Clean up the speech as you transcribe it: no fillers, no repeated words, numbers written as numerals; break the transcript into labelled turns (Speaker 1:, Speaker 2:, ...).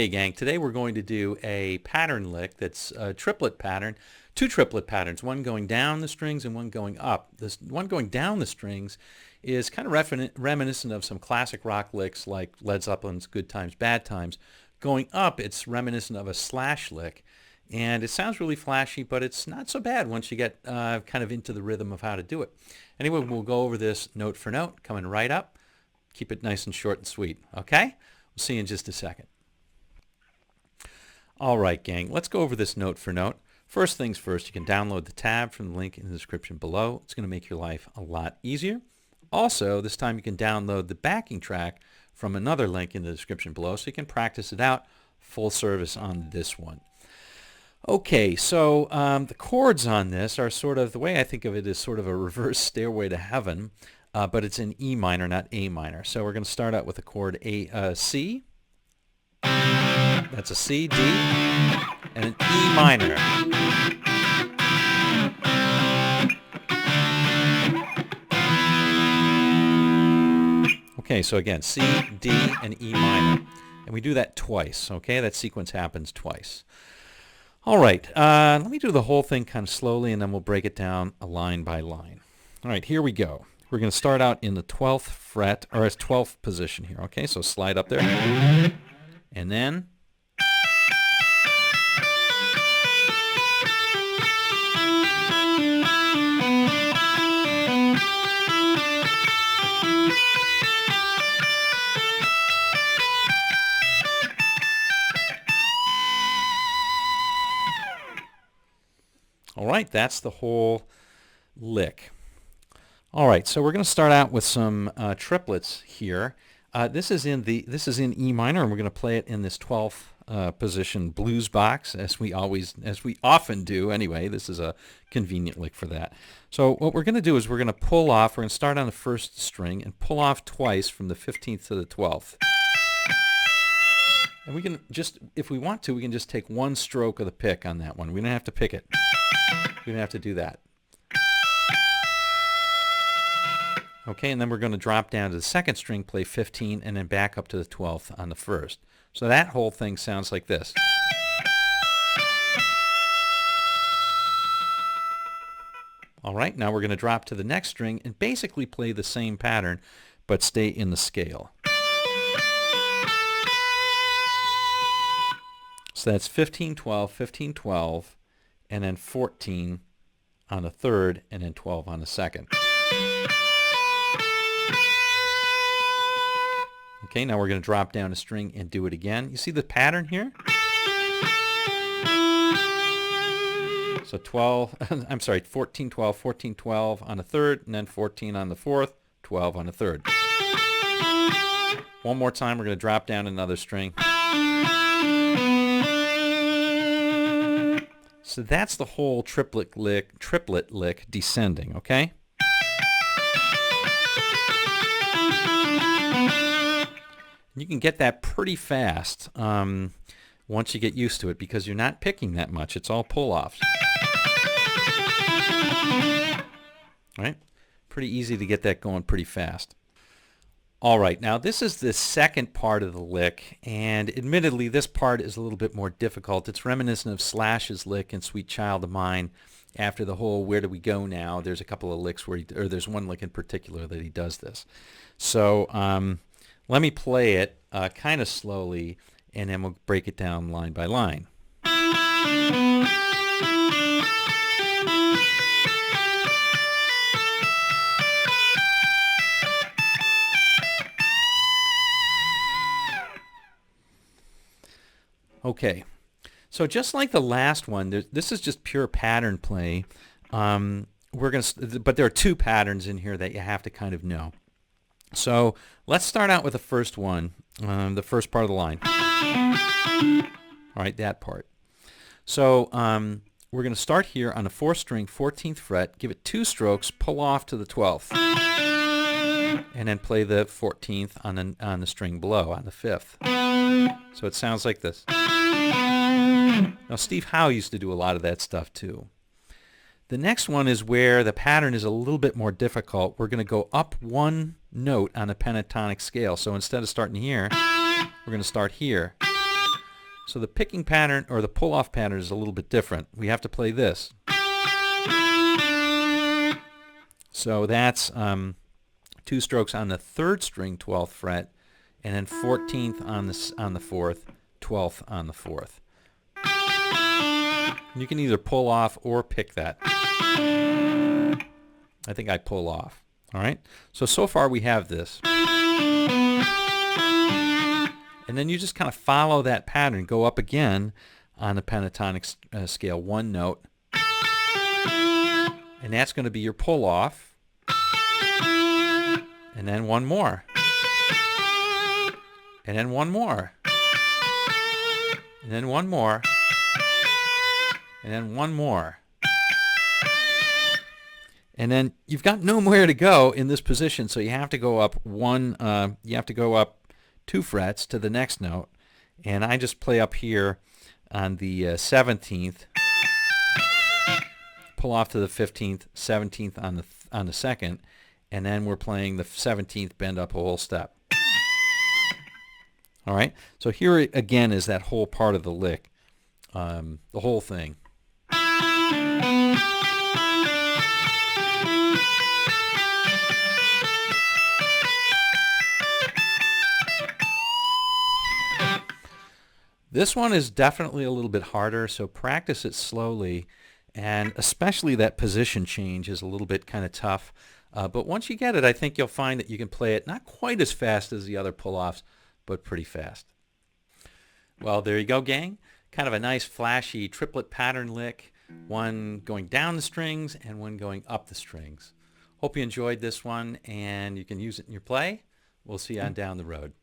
Speaker 1: Okay, gang, today we're going to do a pattern lick that's a triplet pattern, two triplet patterns, one going down the strings and one going up. This one going down the strings is kind of reminiscent of some classic rock licks like Led Zeppelin's Good Times, Bad Times. Going up, it's reminiscent of a slash lick, and it sounds really flashy, but it's not so bad once you get kind of into the rhythm of how to do it. Anyway, we'll go over this note for note, coming right up. Keep it nice and short and sweet, okay? We'll see you in just a second. All right, gang, let's go over this note for note. First things first, you can download the tab from the link in the description below. It's going to make your life a lot easier. Also, this time you can download the backing track from another link in the description below so you can practice it out full service on this one. Okay, so the chords on this are sort of, the way I think of it is sort of a reverse Stairway to Heaven, but it's in E minor, not A minor. So we're going to start out with the chord C. That's a C, D, and an E minor. Okay, so again, C, D, and E minor. And we do that twice, okay? That sequence happens twice. All right, let me do the whole thing kind of slowly, and then we'll break it down line by line. All right, here we go. We're going to start out in the 12th fret, or 12th position here, okay? So slide up there. And then... All right, that's the whole lick. All right, so we're going to start out with some triplets here. This is in E minor, and we're going to play it in this 12th position blues box, as we often do. Anyway, this is a convenient lick for that. So what we're going to do is we're going to pull off. We're going to start on the first string and pull off twice from the 15th to the 12th. And we can just, if we want to, we can just take one stroke of the pick on that one. We don't have to pick it. We don't have to do that. Okay, and then we're going to drop down to the second string, play 15, and then back up to the 12th on the first. So that whole thing sounds like this. All right, now we're going to drop to the next string and basically play the same pattern, but stay in the scale. So that's 15, 12, 15, 12, and then 14 on the third, and then 12 on the second. Okay, now we're going to drop down a string and do it again. You see the pattern here? So 14, 12, 14, 12 on the third, and then 14 on the fourth, 12 on the third. One more time, we're going to drop down another string. So that's the whole triplet lick descending, okay? You can get that pretty fast once you get used to it, because you're not picking that much. It's all pull-offs. All right? Pretty easy to get that going pretty fast. All right, now this is the second part of the lick, and admittedly this part is a little bit more difficult. It's reminiscent of Slash's lick in Sweet Child of Mine. After the whole Where Do We Go Now, there's a couple of licks where there's one lick in particular that he does this. So let me play it kind of slowly, and then we'll break it down line by line. Okay, so just like the last one, this is just pure pattern play. But there are two patterns in here that you have to kind of know. So let's start out with the first one, the first part of the line. All right, that part. So we're going to start here on the 4th string, 14th fret, give it 2 strokes, pull off to the 12th, and then play the 14th on the string below, on the 5th. So it sounds like this. Now Steve Howe used to do a lot of that stuff too. The next one is where the pattern is a little bit more difficult. We're going to go up one note on a pentatonic scale. So instead of starting here, we're going to start here. So the picking pattern or the pull-off pattern is a little bit different. We have to play this. So that's 2 strokes on the 3rd string, 12th fret, and then 14th on the 4th, 12th on the 4th. You can either pull off or pick that. I think I pull off. All right. So far we have this. And then you just kind of follow that pattern. Go up again on the pentatonic scale, 1 note. And that's going to be your pull off. And then 1 more. And then 1 more. And then 1 more. And then 1 more. And then you've got nowhere to go in this position, so you have to go up 2 frets to the next note. And I just play up here on the 17th, pull off to the 15th, 17th on the 2nd, and then we're playing the 17th, bend up a whole step. All right, so here again is that whole part of the lick, the whole thing. This one is definitely a little bit harder, so practice it slowly, and especially that position change is a little bit kind of tough. But once you get it, I think you'll find that you can play it not quite as fast as the other pull-offs, but pretty fast. Well, there you go, gang. Kind of a nice flashy triplet pattern lick, one going down the strings and one going up the strings. Hope you enjoyed this one and you can use it in your play. We'll see you on down the road.